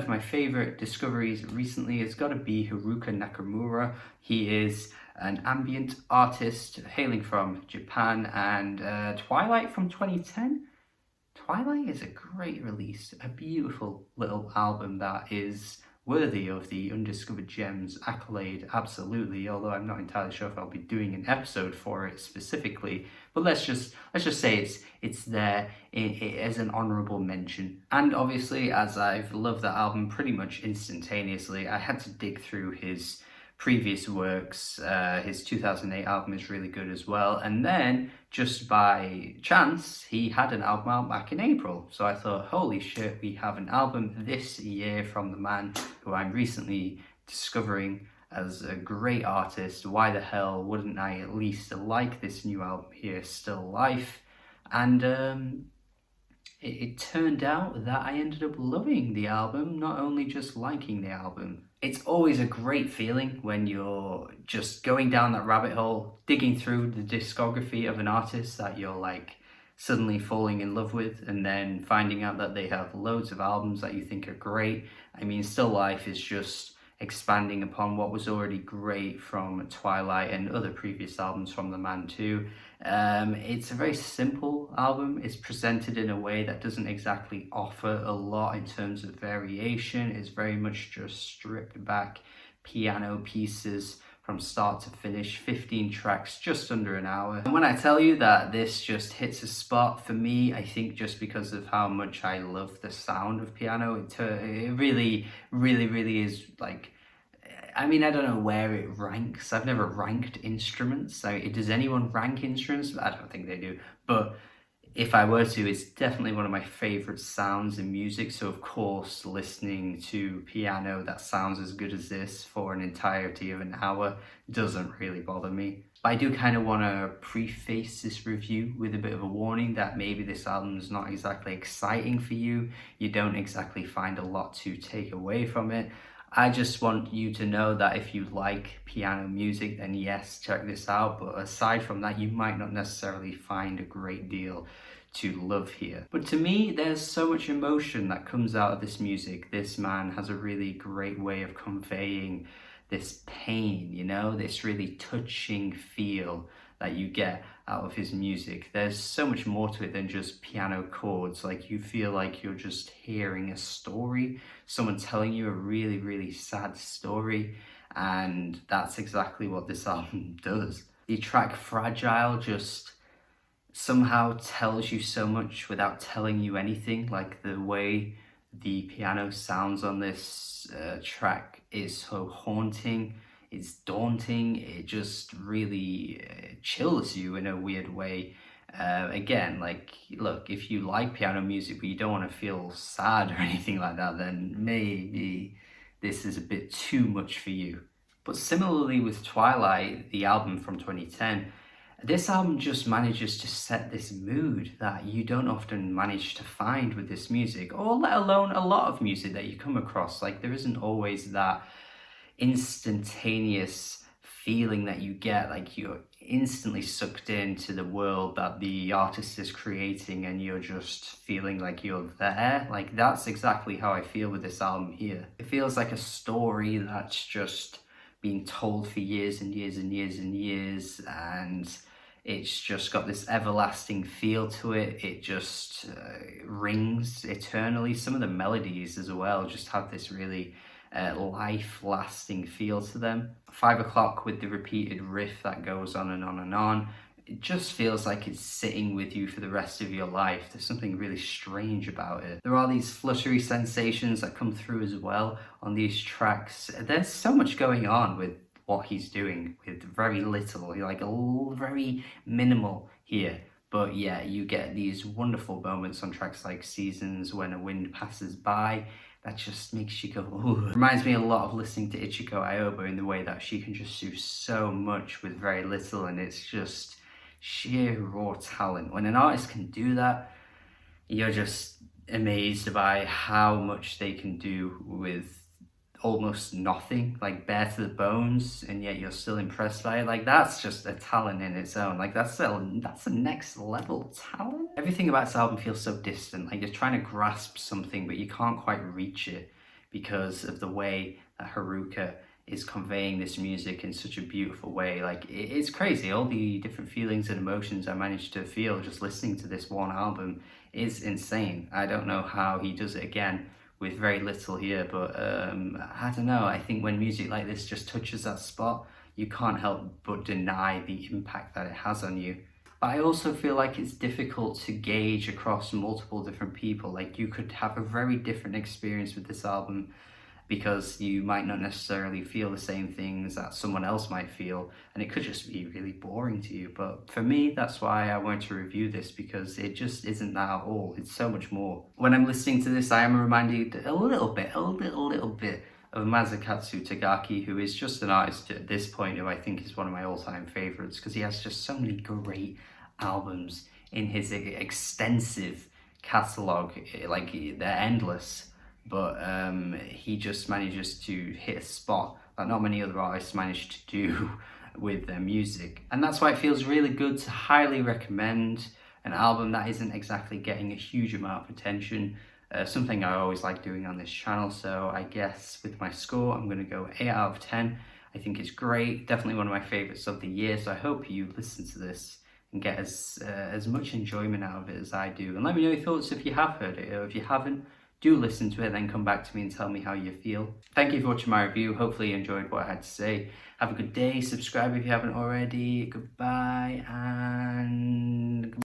of my favorite discoveries recently has got to be Haruka Nakamura. He is an ambient artist hailing from Japan, and Twilight from 2010. Twilight is a great release, a beautiful little album that is worthy of the Undiscovered Gems accolade, absolutely, although I'm not entirely sure if I'll be doing an episode for it specifically, but let's just say it's there as an honourable mention. And obviously, as I've loved that album pretty much instantaneously, I had to dig through his previous works. His 2008 album is really good as well, and then just by chance he had an album out back in April, so I thought, holy shit, we have an album this year from the man who I'm recently discovering as a great artist. Why the hell wouldn't I at least like this new album here, Still Life? And it turned out that I ended up loving the album, not only just liking the album. It's always a great feeling when you're just going down that rabbit hole, digging through the discography of an artist that you're like suddenly falling in love with, and then finding out that they have loads of albums that you think are great. I mean, Still Life is just expanding upon what was already great from Twilight and other previous albums from the man too. It's a very simple album. It's presented in a way that doesn't exactly offer a lot in terms of variation. It's very much just stripped back piano pieces from start to finish, 15 tracks, just under an hour. And when I tell you that this just hits a spot for me, I think just because of how much I love the sound of piano, it really, really, really is like, I mean, I don't know where it ranks. I've never ranked instruments. So does anyone rank instruments? I don't think they do. But if I were to, it's definitely one of my favorite sounds in music. So of course, listening to piano that sounds as good as this for an entirety of an hour doesn't really bother me. But I do kind of want to preface this review with a bit of a warning that maybe this album is not exactly exciting for you. You don't exactly find a lot to take away from it. I just want you to know that if you like piano music, then yes, check this out. But aside from that, you might not necessarily find a great deal to love here. But to me, there's so much emotion that comes out of this music. This man has a really great way of conveying this pain, you know, this really touching feel that you get out of his music. There's so much more to it than just piano chords. Like, you feel like you're just hearing a story, someone telling you a really, really sad story, and that's exactly what this album does. The track Fragile just somehow tells you so much without telling you anything. Like, the way the piano sounds on this track is so haunting, it's daunting, it just really chills you in a weird way. Again, like, look, if you like piano music but you don't want to feel sad or anything like that, then maybe this is a bit too much for you. But similarly with Twilight, the album from 2010, this album just manages to set this mood that you don't often manage to find with this music, or let alone a lot of music that you come across. Like, there isn't always that instantaneous feeling that you get, like you're instantly sucked into the world that the artist is creating and you're just feeling like you're there. Like, that's exactly how I feel with this album here. It feels like a story that's just been told for years and years and years and years, and it's just got this everlasting feel to it. It just rings eternally. Some of the melodies as well just have this really life-lasting feel to them. 5 o'clock with the repeated riff that goes on and on and on. It just feels like it's sitting with you for the rest of your life. There's something really strange about it. There are these fluttery sensations that come through as well on these tracks. There's so much going on with what he's doing with very little, like very minimal here. But yeah, you get these wonderful moments on tracks like Seasons, When a Wind Passes By, that just makes you go, ooh. Reminds me a lot of listening to Ichiko Aoba in the way that she can just do so much with very little, and it's just sheer raw talent. When an artist can do that, you're just amazed by how much they can do with almost nothing, like bare to the bones, and yet you're still impressed by it. Like, that's just a talent in its own. Like, that's a next level talent. Everything about this album feels so distant, like you're trying to grasp something but you can't quite reach it because of the way that Haruka is conveying this music in such a beautiful way. Like, it's crazy. All the different feelings and emotions I managed to feel just listening to this one album is insane. I don't know how he does it again with very little here, but I don't know. I think when music like this just touches that spot, you can't help but deny the impact that it has on you. But I also feel like it's difficult to gauge across multiple different people. Like, you could have a very different experience with this album because you might not necessarily feel the same things that someone else might feel, and it could just be really boring to you. But for me, that's why I wanted to review this, because it just isn't that at all. It's so much more. When I'm listening to this, I am reminded a little bit of Masakatsu Tagaki, who is just an artist at this point who I think is one of my all-time favorites, because he has just so many great albums in his extensive catalog. Like, they're endless, but he just manages to hit a spot that not many other artists manage to do with their music. And that's why it feels really good to highly recommend an album that isn't exactly getting a huge amount of attention. Something I always like doing on this channel. So I guess with my score, I'm going to go 8 out of 10. I think it's great. Definitely one of my favorites of the year. So I hope you listen to this and get as much enjoyment out of it as I do. And let me know your thoughts if you have heard it, or if you haven't, do listen to it, then come back to me and tell me how you feel. Thank you for watching my review. Hopefully you enjoyed what I had to say. Have a good day. Subscribe if you haven't already. Goodbye and